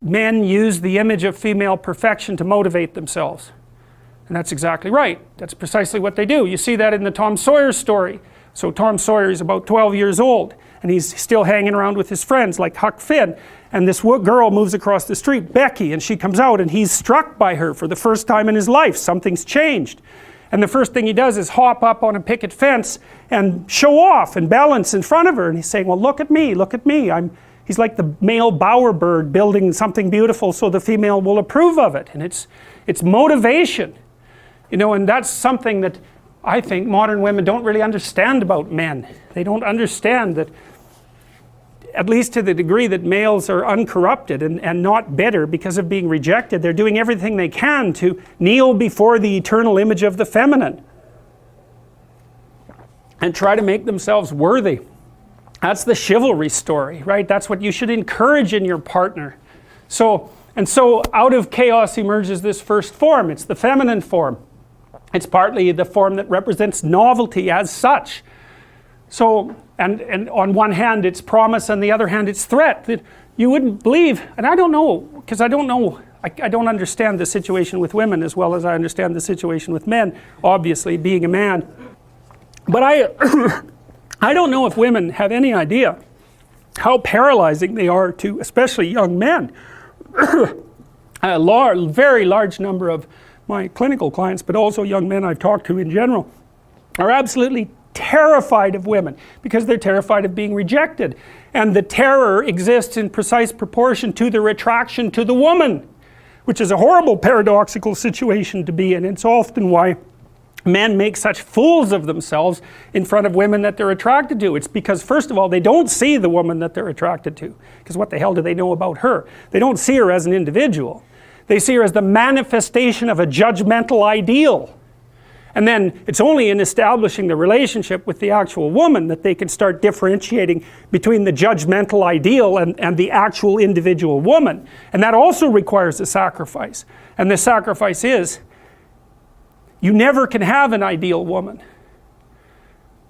men use the image of female perfection to motivate themselves. And that's exactly right. That's precisely what they do. You see that in the Tom Sawyer story. So Tom Sawyer is about 12 years old, and he's still hanging around with his friends like Huck Finn. And this girl moves across the street, Becky, and she comes out, and he's struck by her for the first time in his life. Something's changed. And the first thing he does is hop up on a picket fence and show off and balance in front of her. And he's saying, well, look at me, look at me. He's like the male bowerbird building something beautiful so the female will approve of it. And it's motivation. You know, and that's something that I think modern women don't really understand about men. They don't understand that, at least to the degree that males are uncorrupted and not bitter because of being rejected, they're doing everything they can to kneel before the eternal image of the feminine and try to make themselves worthy. That's the chivalry story, right? That's what you should encourage in your partner. So out of chaos emerges this first form. It's the feminine form. It's partly the form that represents novelty as such. So, and on one hand it's promise, on the other hand it's threat. That you wouldn't believe, and I don't know, because I don't understand the situation with women as well as I understand the situation with men, obviously, being a man. But I don't know if women have any idea how paralyzing they are to especially young men. A very large number of my clinical clients, but also young men I've talked to in general, are absolutely terrified of women because they're terrified of being rejected. And the terror exists in precise proportion to their attraction to the woman, which is a horrible paradoxical situation to be in. It's often why men make such fools of themselves in front of women that they're attracted to. It's because, first of all, they don't see the woman that they're attracted to, because what the hell do they know about her? They don't see her as an individual. They see her as the manifestation of a judgmental ideal. And then it's only in establishing the relationship with the actual woman that they can start differentiating between the judgmental ideal and the actual individual woman. And that also requires a sacrifice. And the sacrifice is, you never can have an ideal woman.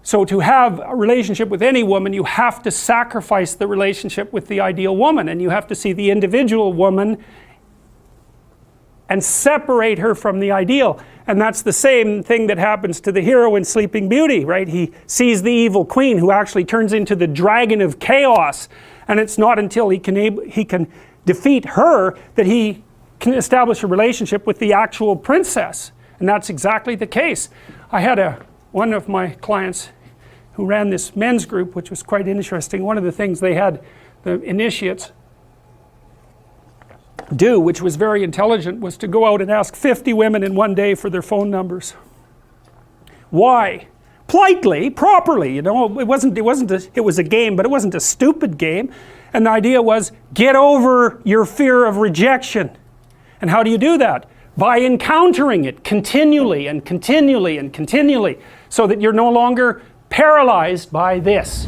So to have a relationship with any woman, you have to sacrifice the relationship with the ideal woman, and you have to see the individual woman and separate her from the ideal. And that's the same thing that happens to the hero in Sleeping Beauty, right? He sees the evil queen who actually turns into the dragon of chaos, and it's not until he can defeat her that he can establish a relationship with the actual princess. And that's exactly the case. I had one of my clients who ran this men's group, which was quite interesting. One of the things they had the initiates do, which was very intelligent, was to go out and ask 50 women in one day for their phone numbers. Why? Politely, properly, you know. It was a game, but it wasn't a stupid game. And the idea was, get over your fear of rejection. And how do you do that? By encountering it continually and continually and continually, so that you're no longer paralyzed by this.